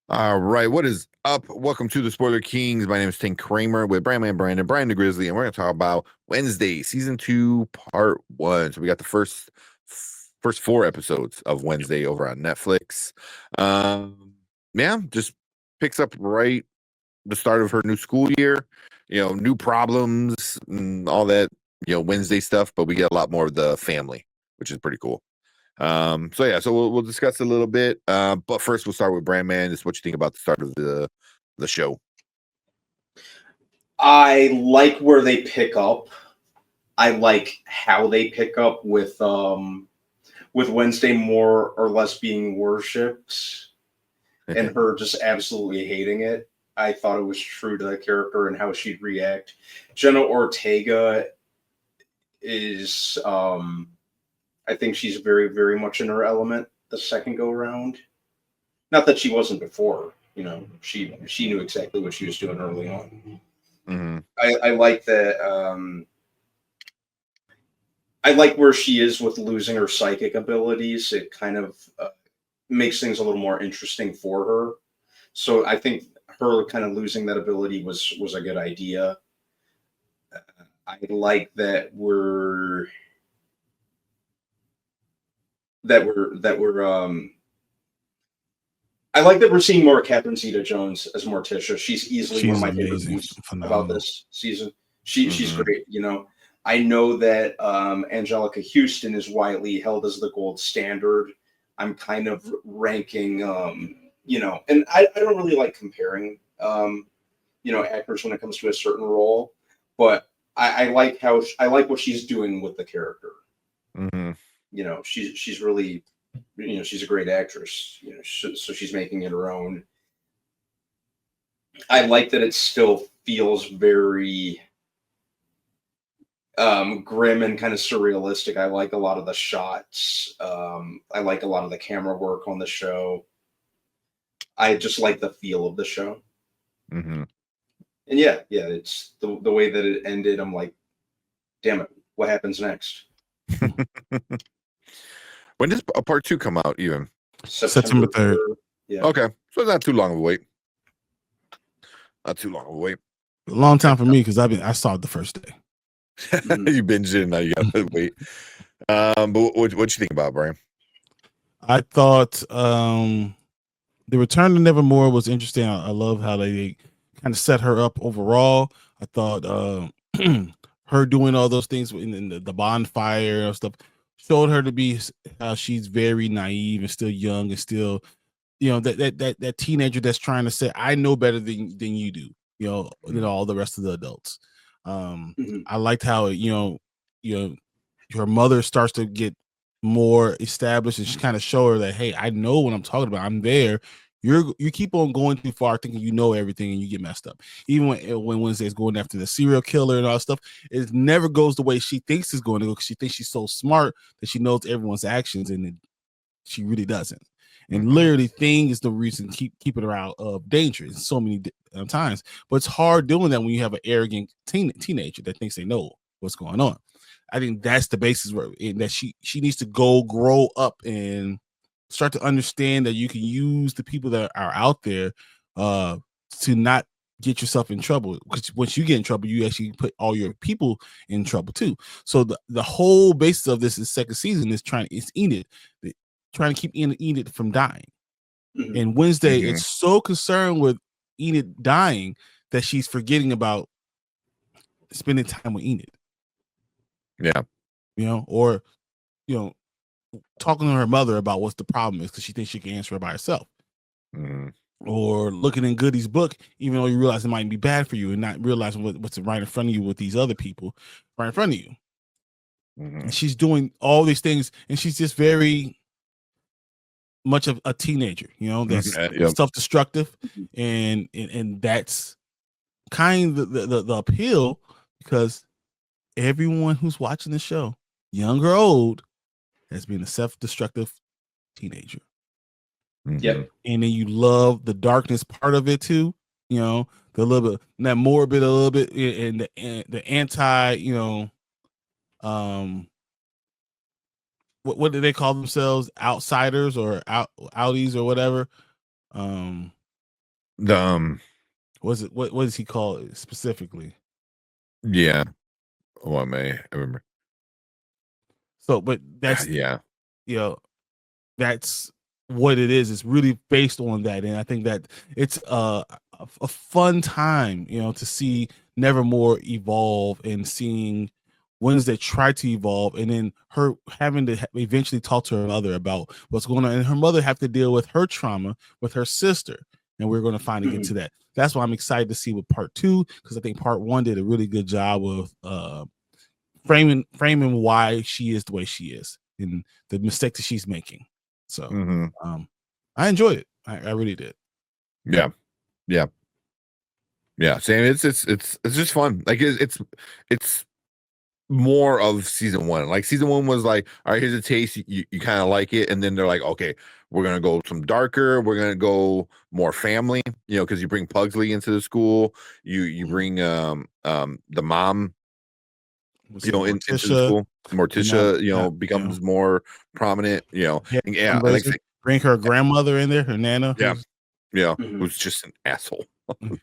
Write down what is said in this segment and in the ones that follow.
All right, what is up? Welcome to the Spoiler Kings. My name is Tim Kramer with Brandman Brian the Grizzly, and we're going to talk about Wednesday, season 2, part 1. So we got the first 4 episodes of Wednesday over on Netflix. Yeah, just picks up right the start of her new school year. New problems and all that. Wednesday stuff, but we get a lot more of the family, which is pretty cool. So we'll discuss a little bit. But first we'll start with Brandman. Just what you think about the start of the show. I like where they pick up. I like how they pick up with Wednesday more or less being worshipped and her just absolutely hating it. I thought it was true to the character and how she'd react. Jenna Ortega is I think she's very, very much in her element the second go around. Not that she wasn't before, she knew exactly what she was doing early on. Mm-hmm. I like that. I like where she is with losing her psychic abilities. It kind of makes things a little more interesting for her. So I think her kind of losing that ability was a good idea. I like that we're I like that we're seeing more of Catherine Zeta-Jones as Morticia. She's easily one of She's my favorite amazing, things about phenomenal. this season. She's Mm-hmm. great. I know that Angelica Houston is widely held as the gold standard. I'm kind of ranking, and I don't really like comparing, actors when it comes to a certain role, but I like I like what she's doing with the character. Mm-hmm. She's really, she's a great actress. So she's making it her own. I like that it still feels very grim and kind of surrealistic. I like a lot of the shots. I like a lot of the camera work on the show. I just like the feel of the show. Mm-hmm. And yeah, it's the way that it ended. I'm like, damn it, what happens next? When does part 2 come out even? September 3rd. Yeah. Okay, so not too long of a wait. Not too long of a wait. A long time for me because I saw it the first day. You binged it and now you gotta wait. But what you think about it, Brian? I thought the Return to Nevermore was interesting. I love how they kind of set her up overall. I thought her doing all those things in the bonfire and stuff showed her to be how she's very naive and still young and still, that teenager that's trying to say, I know better than you do, all the rest of the adults. I liked how her mother starts to get more established and she kind of show her that, hey, I know what I'm talking about. I'm there. You keep on going too far, thinking you know everything, and you get messed up. Even when Wednesday's going after the serial killer and all that stuff, it never goes the way she thinks it's going to go because she thinks she's so smart that she knows everyone's actions, and she really doesn't. And literally, thing is the reason keeping her out of danger so many times. But it's hard doing that when you have an arrogant teenager that thinks they know what's going on. I think that's the basis where that she needs to grow up and start to understand that you can use the people that are out there to not get yourself in trouble, because once you get in trouble, you actually put all your people in trouble too. So the whole basis of this is second season is Enid trying to keep Enid from dying. Mm-hmm. And Wednesday is so concerned with Enid dying that she's forgetting about spending time with Enid. Yeah. Or talking to her mother about what the problem is because she thinks she can answer it by herself. Or looking in Goody's book, even though you realize it might be bad for you, and not realizing what's right in front of you with these other people right in front of you. And she's doing all these things, and she's just very much of a teenager, that's self-destructive, and that's kind of the appeal, because everyone who's watching the show, young or old, has been a self-destructive teenager. Yep. And then you love the darkness part of it too, the little bit, that morbid a little bit, and the anti, what do they call themselves, outsiders or outies or whatever, The What does he call it specifically? yeah. Oh, I remember. So, but that's Yeah. you know that's what it is. It's really based on that, and I think that it's a fun time, to see Nevermore evolve and seeing Wednesday try to evolve, and then her having to eventually talk to her mother about what's going on, and her mother have to deal with her trauma with her sister, and we're going to finally get to that. That's why I'm excited to see with part 2, because I think part 1 did a really good job of framing why she is the way she is and the mistakes that she's making. So I enjoyed it. I really did. Yeah. Same. It's just fun. Like it's more of season 1. Like season 1 was like, all right, here's a taste. You kind of like it, and then they're like, okay, we're gonna go some darker. We're gonna go more family. Because you bring Pugsley into the school. You bring the mom. Into the school. Morticia, becomes more prominent. And like bring her grandmother in there, her nana. Who's just an asshole.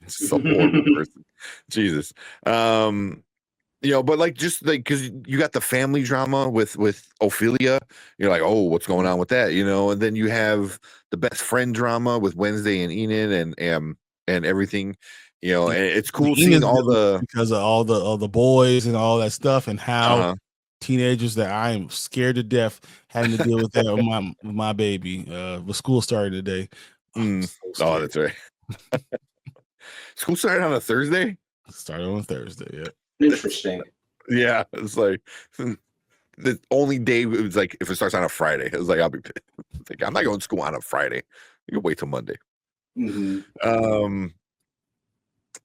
Just a horrible person. Jesus. But like just like because you got the family drama with Ophelia, you're like, oh, what's going on with that? And then you have the best friend drama with Wednesday and Enid and everything. And it's cool seeing all the because of all the boys and all that stuff, and how teenagers that I am scared to death having to deal with that with my baby. The school started today. So that's right. School started on a Thursday. Started on Thursday. Yeah. Interesting. Yeah, it's like the only day it was like if it starts on a Friday. It was like I'll be like I'm not going to school on a Friday. You can wait till Monday.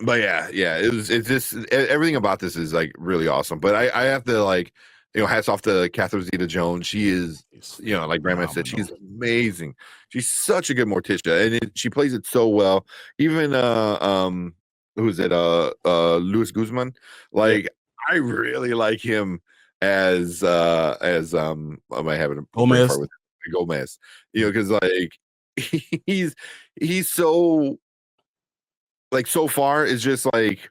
But yeah, it's just everything about this is like really awesome. But I have to like hats off to Catherine Zeta-Jones. She is like Brandman said, she's amazing. She's such a good Morticia, and she plays it so well. Even who's it? Luis Guzman. Like I really like him as am I having a Gomez with Gomez? Because like he's so like so far is just like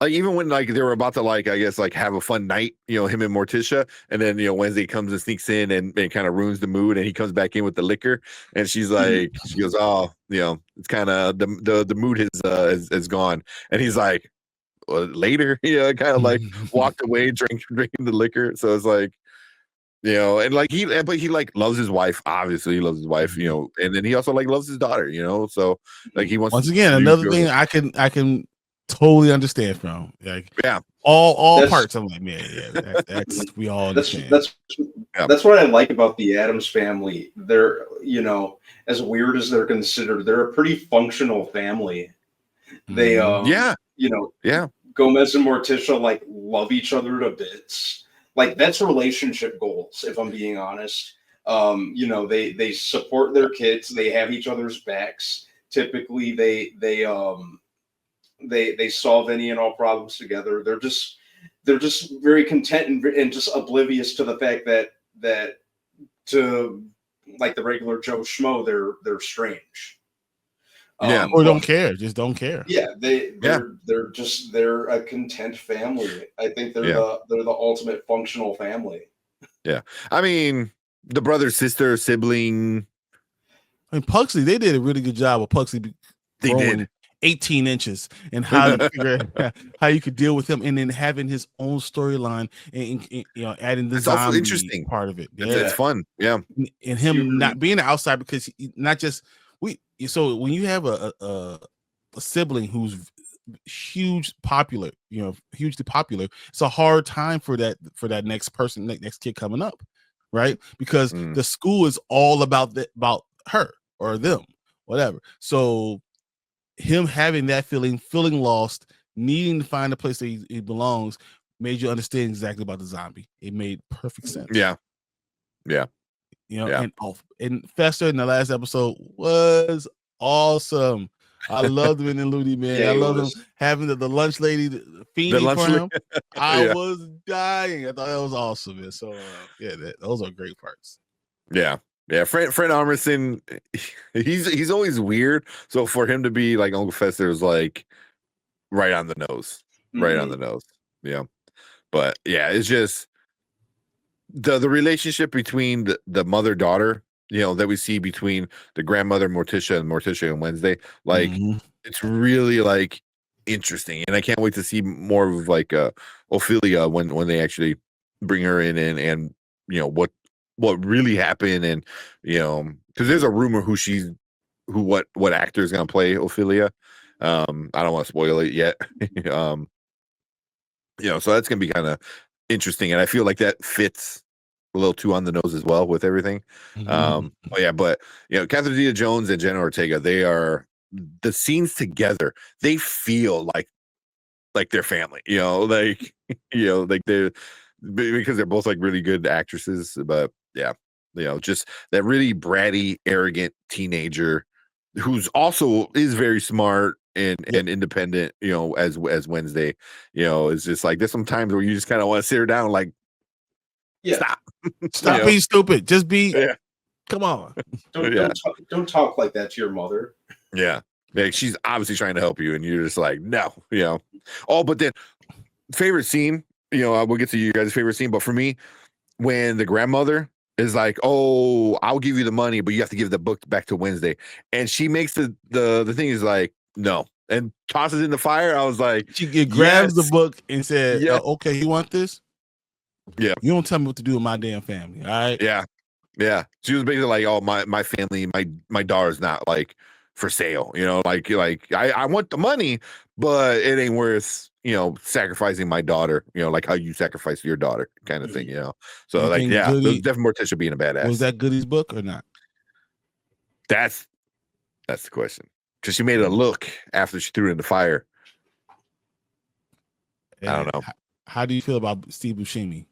even when like they were about to like I guess like have a fun night, him and Morticia, and then Wednesday comes and sneaks in and kind of ruins the mood, and he comes back in with the liquor, and she's like she goes, oh, it's kind of the mood has gone, and he's like, well, later, kind of like walked away drinking the liquor. So it's like and like but he like loves his wife. Obviously, he loves his wife. And then he also like loves his daughter. So like he wants. Once again, another thing I can totally understand from like all parts. I'm like, man, yeah, that's we all understand. That's what I like about the Addams family. They're as weird as they're considered, they're a pretty functional family. They Gomez and Morticia like love each other to bits. Like that's relationship goals, if I'm being honest. They support their kids. They have each other's backs. Typically, they solve any and all problems together. They're just very content and just oblivious to the fact that to like the regular Joe Schmo, they're strange. Or don't care, just don't care. Yeah, they're a content family. I think they're the ultimate functional family. Yeah, I mean the brother, sister, sibling. I mean Pugsley, they did a really good job of Pugsley. They did 18 inches and how you figure how you could deal with him, and then having his own storyline and adding the zombie interesting part of it. It's fun. Yeah, and him not being outside because not just. So when you have a sibling who's hugely popular, it's a hard time for that next person, next kid coming up, right? Because the school is all about her or them, whatever. So him having that feeling lost, needing to find a place that he belongs, made you understand exactly about the zombie. It made perfect sense. Yeah. And Fester in the last episode was awesome. I loved him in Ludi, man. I love him having the lunch lady feeding for him. I was dying. I thought that was awesome, man. So those are great parts. Yeah. Yeah, Fred Armisen, he's always weird. So for him to be like Uncle Fester is like right on the nose, right on the nose. Yeah, but yeah, it's just the relationship between the mother daughter, that we see between the grandmother Morticia and Wednesday. Like Mhm. it's really like interesting, and I can't wait to see more of like Ophelia when they actually bring her in and what really happened, and because there's a rumor what actor is going to play Ophelia. I don't want to spoil it yet. So that's going to be kind of interesting, and I feel like that fits a little too on the nose as well with everything. Mhm. But Catherine Zeta-Jones and Jenna Ortega, they are the scenes together. They feel like their family, like like they're because they're both like really good actresses. But yeah, just that really bratty, arrogant teenager who's also is very smart and independent, as Wednesday, is just like there's some times where you just kind of want to sit her down, like, Yeah. stop, Stop being stupid. Just be. Yeah. Come on. Don't talk like that to your mother. Yeah. Like she's obviously trying to help you, and you're just like, no, Oh, but then favorite scene, we'll get to you guys' favorite scene, but for me, when the grandmother is like, "Oh, I'll give you the money, but you have to give the book back to Wednesday," and she makes the thing is like, no, and tosses it in the fire. I was like, She grabs the yes, book and said, yes, "Okay, you want this? Yeah. You don't tell me what to do with my damn family. All right." yeah, yeah. She was basically like, "Oh, my family, my daughter's not like for sale, like I want the money, but it ain't worth sacrificing my daughter, like how you sacrifice your daughter, kind of thing, So You like, think yeah, Goody definitely Morticia being a badass. was that Goody's book or not? That's the question, because she made a look after she threw it in the fire. I don't know. How do you feel about Steve Buscemi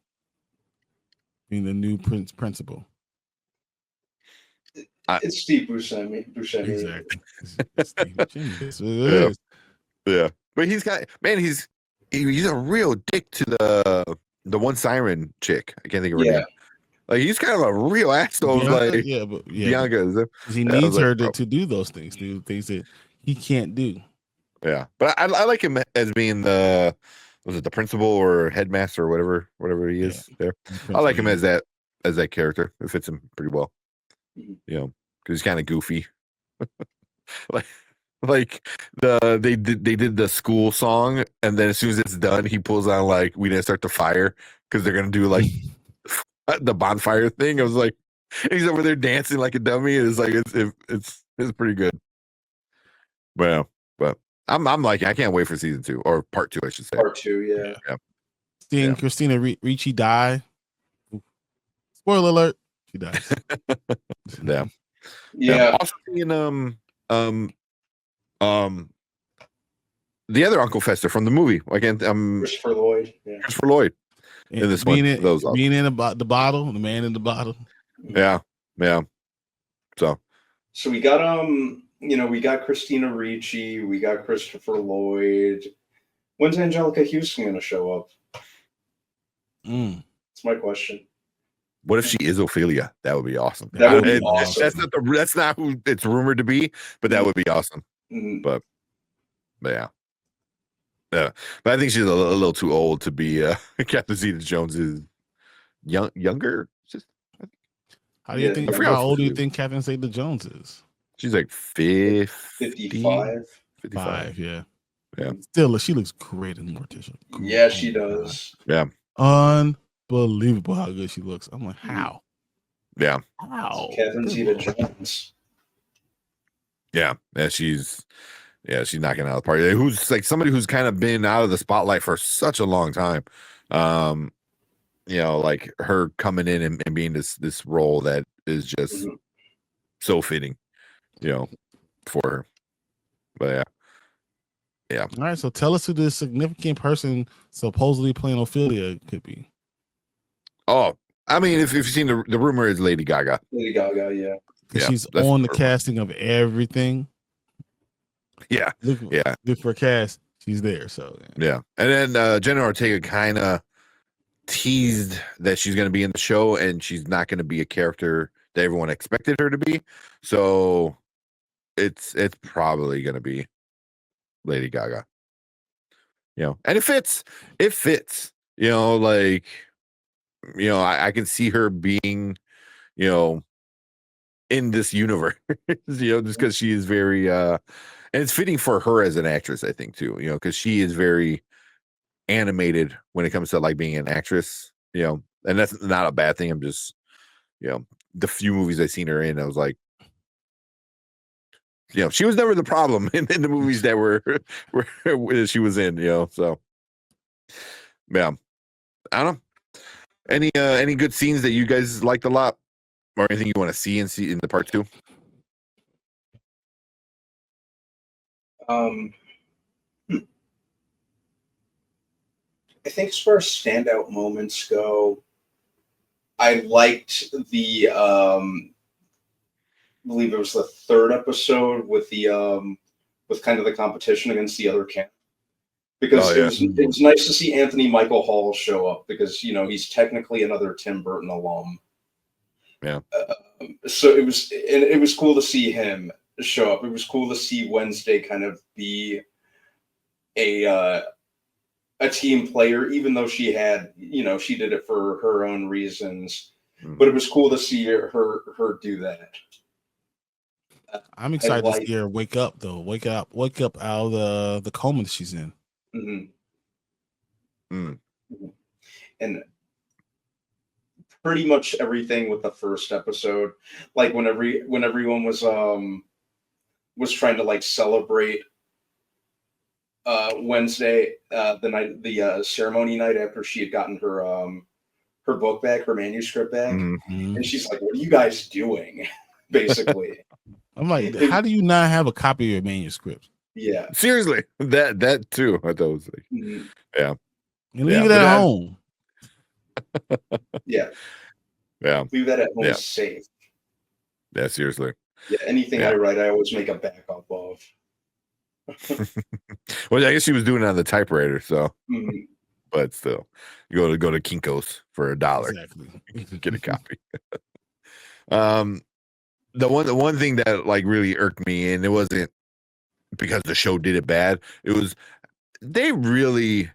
being the new principal? It's Steve Buscemi. Exactly. It's Steve Buscemi. That's what it Yeah. is. Yeah, but he's a real dick to the one siren chick. I can't think of her name. Like he's kind of a real asshole. Bianca, Bianca. He needs her to do those things, things that he can't do. Yeah, but I like him as being was it the principal or headmaster or whatever he is there. I like him as that character. It fits him pretty well. Because he's kind of goofy. like they did the school song, and then as soon as it's done, he pulls on like "We Didn't Start the Fire" because they're gonna do like the bonfire thing. I was like, he's over there dancing like a dummy. It's like it's pretty good. But I'm like, I can't wait for season 2 or part 2, I should say. Part 2, yeah. Seeing Christina Ricci die. Spoiler alert: she dies. Yeah. Also seeing the other Uncle Fester from the movie. Again, Christopher Lloyd. Yeah. Christopher Lloyd. In this being one, being in the bottle, the man in the bottle. Yeah. So we got we got Christina Ricci, we got Christopher Lloyd. When's Angelica Houston going to show up? That's my question. What if she is Ophelia? That would be awesome. That would be awesome. That's not who it's rumored to be, but that would be awesome. But yeah. But I think she's a little too old to be Catherine Zeta-Jones' younger. How do you think? How old do you think Catherine Zeta-Jones is? She's like 55. 55, yeah. Yeah. Still, she looks great in Morticia. Yeah, she does. Yeah. Unbelievable how good she looks. I'm like, how? Yeah. How? Catherine Zeta-Jones. Yeah. She's knocking out the party. Who's like somebody who's kind of been out of the spotlight for such a long time. Like her coming in and being this role that is just so fitting, for her. But yeah. All right, so tell us who this significant person supposedly playing Ophelia could be. Oh, I mean, if you've seen the rumor is Lady Gaga. Lady Gaga, yeah. She's on the casting of everything. Yeah. Look for cast. She's there. So yeah. And then Jenna Ortega kind of teased that she's going to be in the show and she's not going to be a character that everyone expected her to be. So it's probably gonna be Lady Gaga. And it fits. It fits. Like I can see her being, in this universe, just because she is very and it's fitting for her as an actress, I think too, because she is very animated when it comes to like being an actress, and that's not a bad thing. I'm just, the few movies I've seen her in, I was like, she was never the problem in the movies that were she was in, so yeah. I don't know. Any good scenes that you guys liked a lot, or anything you want to see in the part 2? I think as far as standout moments go, I liked the I believe it was the 3rd episode with the with kind of the competition against the other camp. Because it was nice to see Anthony Michael Hall show up because he's technically another Tim Burton alum. Yeah. So it was cool to see him show up. It was cool to see Wednesday kind of be a team player, even though she had she did it for her own reasons. But it was cool to see her do that. I'm excited to see her wake up though. Wake up out of the coma that she's in. And pretty much everything with the first episode, like when everyone was trying to like celebrate Wednesday, the ceremony night after she had gotten her book back, her manuscript back, and she's like, "What are you guys doing?" Basically. I'm like, how do you not have a copy of your manuscript? Yeah, seriously, that too. I thought it was like, yeah, and leave it at home. Yeah, leave that at home safe. Yeah, seriously. Yeah, anything I write, I always make a backup of. Well, I guess she was doing it on the typewriter, so. But still, you go to Kinko's for $1. Exactly. Get a copy. The one thing that like really irked me, and it wasn't because the show did it bad. It was they really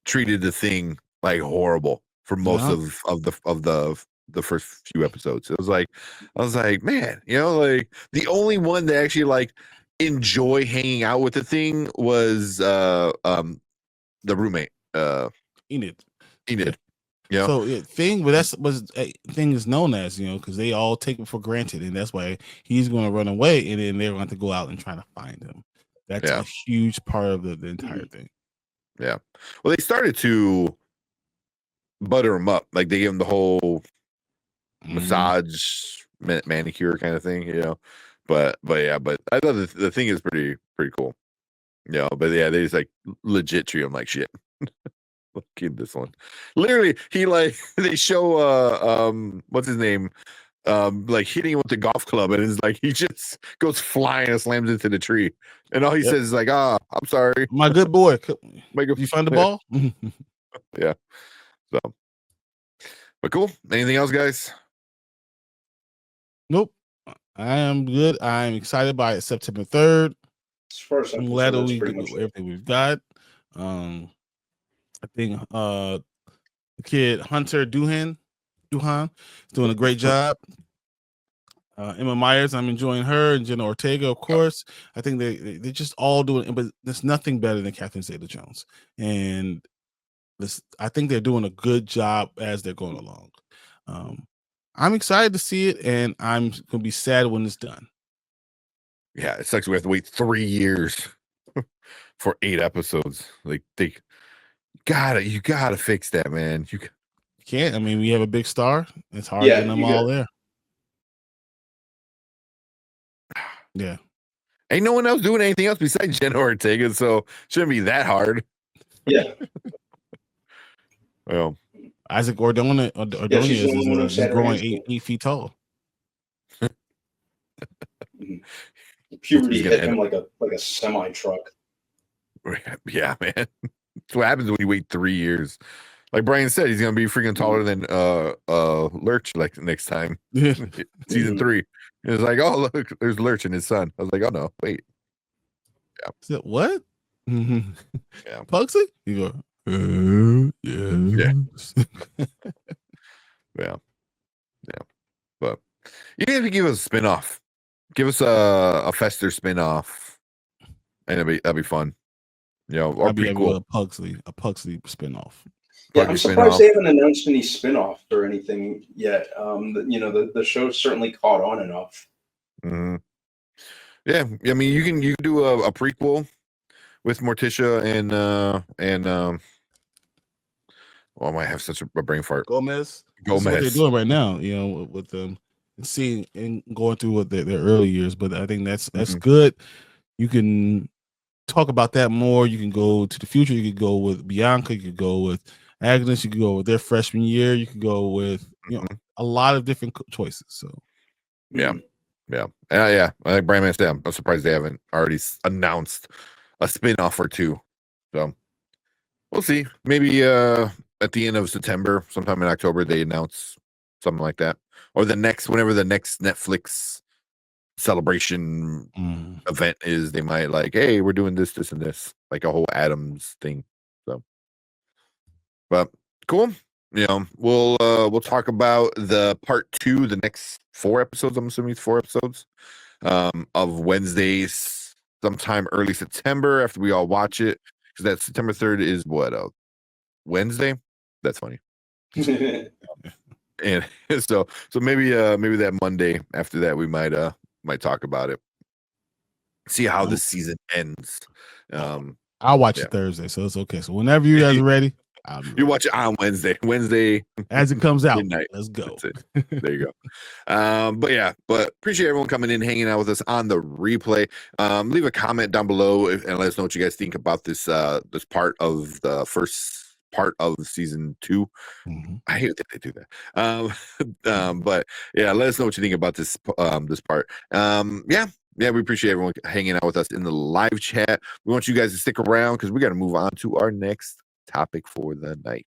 treated the Thing like horrible for most of the first few episodes. It was like, I was like, man, like the only one that actually like enjoy hanging out with the Thing was the roommate Enid. So Thing, but that's what Thing is known as, because they all take it for granted, and that's why he's going to run away, and then they're going to go out and try to find him. That's a huge part of the entire thing. Yeah. Well, they started to butter him up, like they gave him the whole massage manicure kind of thing, But I thought the Thing is pretty cool, But yeah, they just like legit treat him like shit. Look at this one. Literally, he like they show what's his name? Like hitting him with the golf club, and it's like he just goes flying and slams into the tree. And all he says is like, I'm sorry. My good boy. Did you find the ball? Yeah. So but cool. Anything else, guys? Nope. I am good. I'm excited by it. September 3rd. I'm glad that we get everything we've got. I think the kid Hunter Duhan is doing a great job. Emma Myers, I'm enjoying her, and Jenna Ortega, of course. I think they're just all doing it, but there's nothing better than Catherine Zeta-Jones. And I think they're doing a good job as they're going along. I'm excited to see it, and I'm gonna be sad when it's done. Yeah, it sucks. We have to wait 3 years for 8 episodes. Like you gotta fix that, man. You can't. I mean, we have a big star. It's hard getting them all there. Yeah. Ain't no one else doing anything else besides Jenna Ortega, so shouldn't be that hard. Yeah. Well, Isaac Ordonez is growing 8 feet tall. Puberty hit him like a semi truck. Yeah, man. That's what happens when you wait 3 years. Like Brian said, he's gonna be freaking taller than Lurch like next time. Yeah. Season 3. It's like, oh look, there's Lurch and his son. I was like, oh no, wait. Said what? Yeah. Pugsley? You go, yes. Yeah. But even if you give us a spinoff, give us a Fester spinoff, and that'd be fun. You know, or I'd be prequel. a Pugsley spinoff. Yeah, I'm Pugsley surprised spinoff. they haven't announced any spin-off or anything yet. The show's certainly caught on enough. Mhm. Yeah, I mean, you can do a prequel with Morticia and well, I might have such a brain fart. Gomez. That's what they're Gomez. doing right now, you know, with them seeing and going through what their early years. But I think that's Mhm. good. You can talk about that more. You can go to the future. You could go with Bianca. You could go with Agnes. You could go with their freshman year. You could go with a lot of different choices. So Yeah. Yeah. Yeah. I think Brian Man said, I'm surprised they haven't already announced a spin-off or two. So we'll see. Maybe at the end of September, sometime in October, they announce something like that. Or whenever the next Netflix celebration event is, they might like, hey, we're doing this, and this, like a whole Adams thing. So, but cool. You know, we'll talk about the part 2, the next 4 episodes. I'm assuming it's 4 episodes of Wednesdays, sometime early September after we all watch it, because that September 3rd is what, Wednesday. That's funny. And so maybe that Monday after that we might talk about it, see how the season ends. I'll watch it Thursday, so it's okay. So whenever you guys are ready, you watch it on Wednesday as it comes out. Midnight. Let's go. That's it. There you go. But appreciate everyone coming in, hanging out with us on the replay. Leave a comment down below and let us know what you guys think about this part of the first part of season 2. I hate that they do that. But yeah, let us know what you think about this part. Yeah, we appreciate everyone hanging out with us in the live chat. We want you guys to stick around because we got to move on to our next topic for the night.